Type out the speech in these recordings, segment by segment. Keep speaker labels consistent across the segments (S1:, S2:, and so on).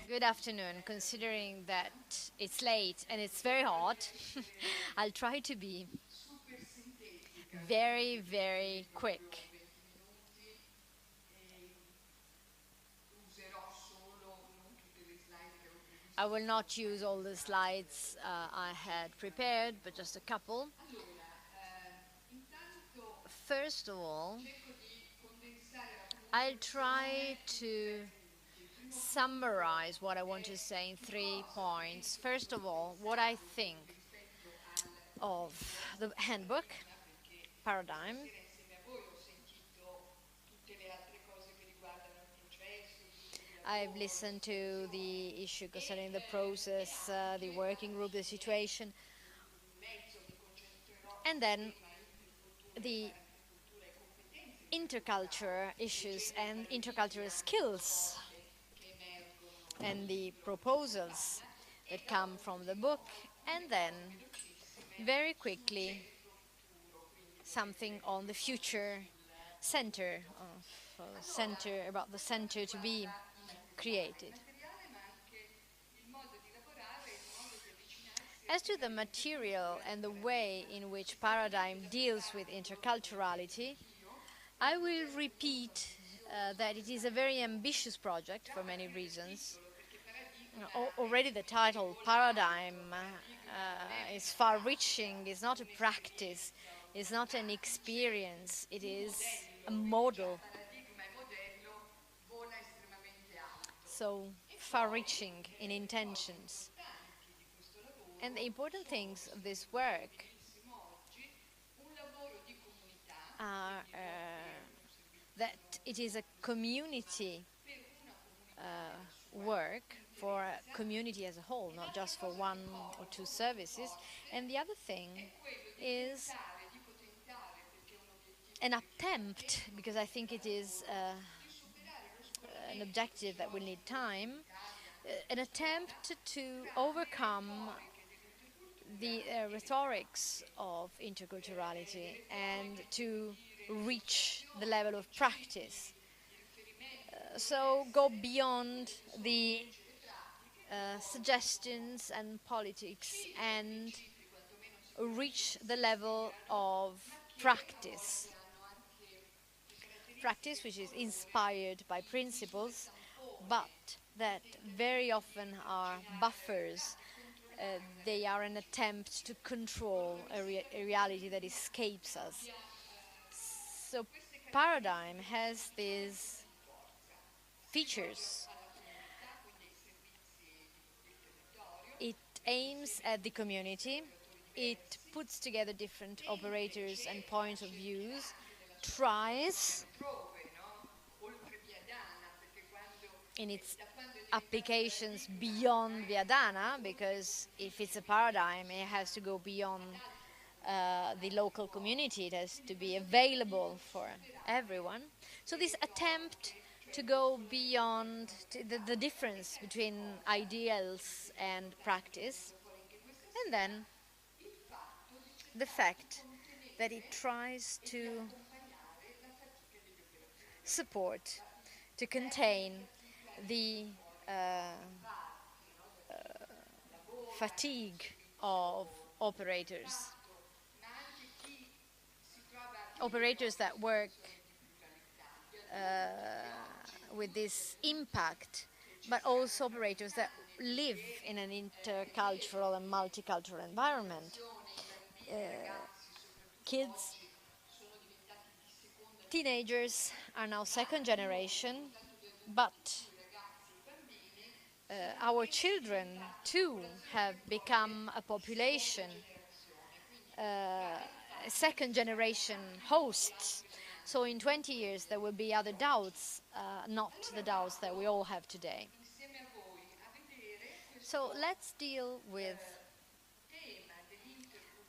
S1: Good afternoon. Considering that it's late and it's very hot, I'll try to be very, very quick. I will not use all the slides I had prepared, but just a couple. First of all, I'll try to summarize what I want to say in 3 points. First of all, what I think of the handbook paradigm. I've listened to the issue concerning the process, the working group, the situation, and then the interculture issues and intercultural skills and the proposals that come from the book, and then very quickly something on the future center, about the center to be created. As to the material and the way in which paradigm deals with interculturality, I will repeat that it is a very ambitious project for many reasons. Already the title, paradigm, is far-reaching, is not a practice, is not an experience, it is a model. So far-reaching in intentions. And the important things of this work are that it is a community work for a community as a whole, not just for one or two services. And the other thing is an attempt, because I think it is an objective that will need time, an attempt to overcome the rhetorics of interculturality and to reach the level of practice. So go beyond the suggestions and politics and reach the level of practice. Practice which is inspired by principles, but that very often are buffers. They are an attempt to control a reality that escapes us. So paradigm has these features. It aims at the community. It puts together different operators and points of views, tries in its applications beyond Viadana, because if it's a paradigm, it has to go beyond the local community. It has to be available for everyone. So this attempt to go beyond the difference between ideals and practice, and then the fact that it tries to support, to contain the fatigue of operators that work with this impact, but also operators that live in an intercultural and multicultural environment. Kids, teenagers are now second generation, but our children too have become a population, second generation hosts. So in 20 years there will be other doubts, not the doubts that we all have today. So let's deal with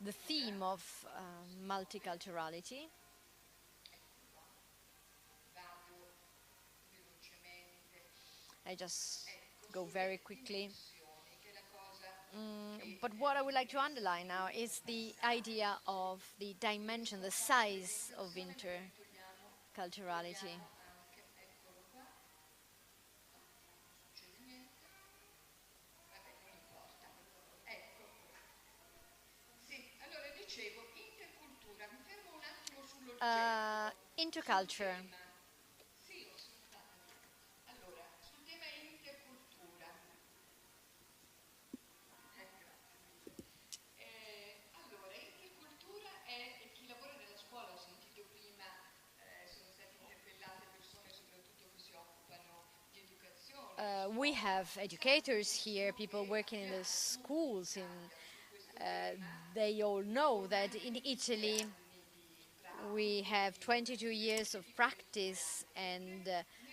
S1: the theme of multiculturality. I just go very quickly. But what I would like to underline now is the idea of the dimension, the size of interculturality. Interculture. We have educators here, people working in the schools. They all know that in Italy we have 22 years of practice and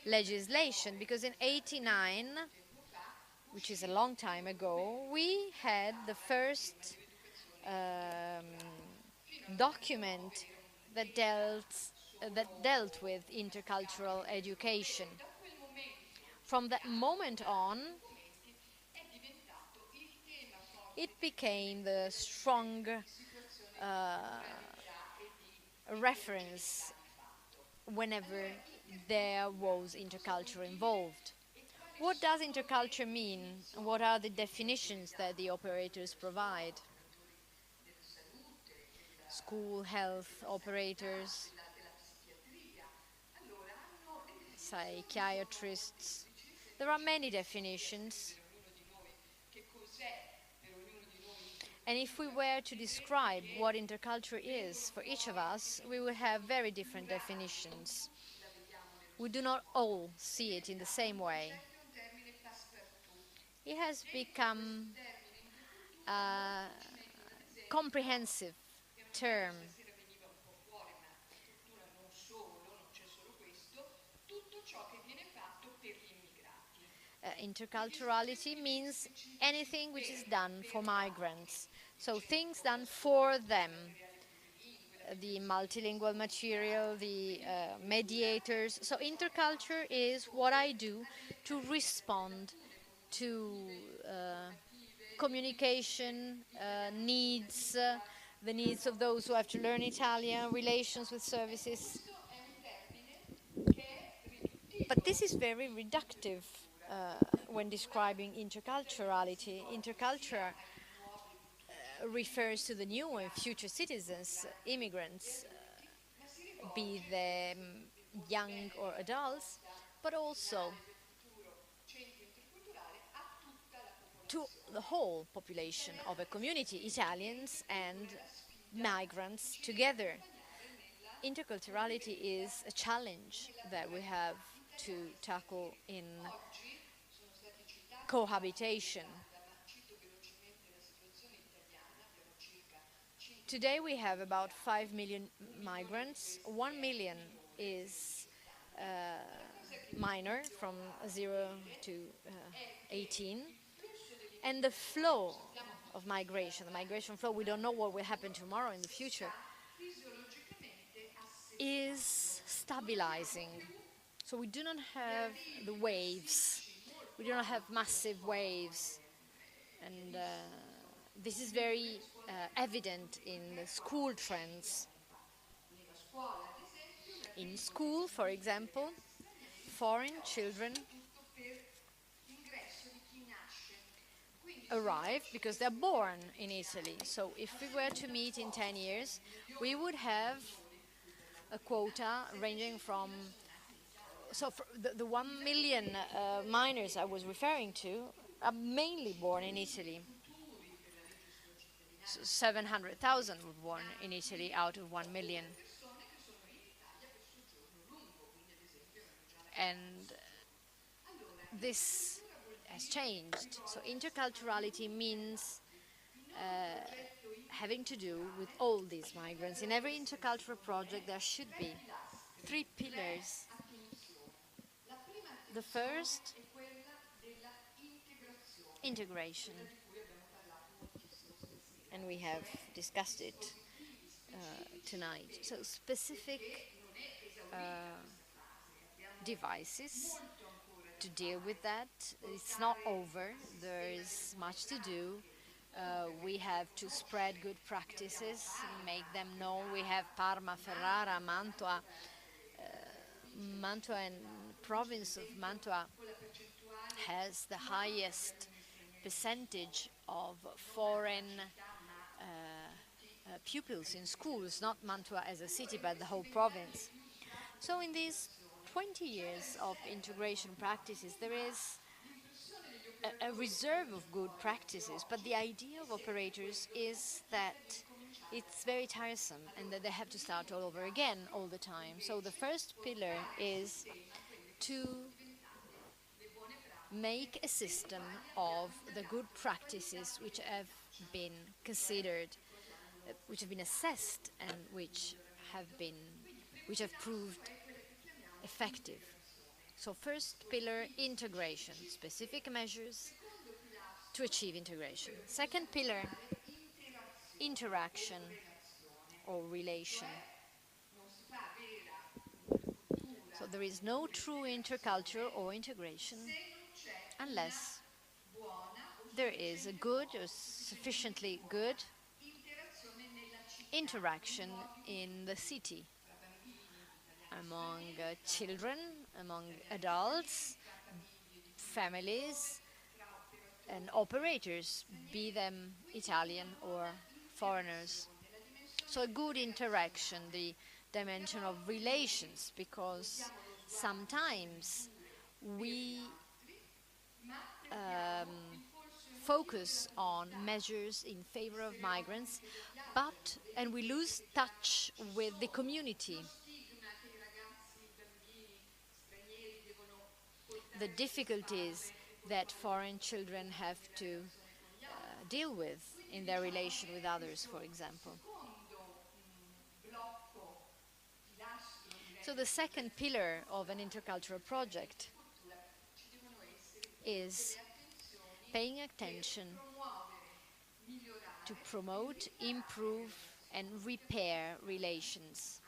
S1: legislation, because in 89, which is a long time ago, we had the first um, document that dealt with intercultural education. From that moment on, it became the strong reference whenever there was interculture involved. What does interculture mean? What are the definitions that the operators provide? School health operators, psychiatrists. There are many definitions. And if we were to describe what interculture is for each of us, we would have very different definitions. We do not all see it in the same way. It has become a comprehensive term. Interculturality means anything which is done for migrants, so things done for them. The multilingual material, the mediators. So interculture is what I do to respond to communication needs, the needs of those who have to learn Italian, relations with services. But this is very reductive when describing interculturality. Interculture refers to the new and future citizens, immigrants, be they young or adults, but also to the whole population of a community, Italians and migrants together. Interculturality is a challenge that we have to tackle in cohabitation. Today we have about 5 million migrants. 1 million is minor, from 0 to 18. And the flow of migration, the migration flow, we don't know what will happen tomorrow in the future, is stabilizing. So we do not have the waves. We do not have massive waves. And this is very evident in the school trends. In school, for example, foreign children arrive because they're born in Italy. So if we were to meet in 10 years, we would have a quota ranging from, so for the 1 million minors I was referring to are mainly born in Italy. So 700,000 were born in Italy out of 1 million. And this has changed. So interculturality means having to do with all these migrants. In every intercultural project there should be 3 pillars. The first, integration. And we have discussed it tonight. So specific devices to deal with that. It's not over. There is much to do. We have to spread good practices, make them known. We have Parma, Ferrara, Mantua. Mantua and province of Mantua has the highest percentage of foreign pupils in schools, not Mantua as a city, but the whole province. So in these 20 years of integration practices, there is a reserve of good practices, but the idea of operators is that it's very tiresome and that they have to start all over again all the time. So the first pillar is to make a system of the good practices which have been considered, which have been assessed, and which have proved effective. So first pillar, integration, specific measures to achieve integration. Second pillar, interaction or relation. So there is no true intercultural or integration unless there is a good or sufficiently good interaction in the city among children, among adults, families, and operators, be them Italian or foreigners. So a good interaction, the dimension of relations, because sometimes we focus on measures in favor of migrants, and we lose touch with the community. The difficulties that foreign children have to deal with in their relation with others, for example. So the second pillar of an intercultural project is paying attention to promote, improve, and repair relations.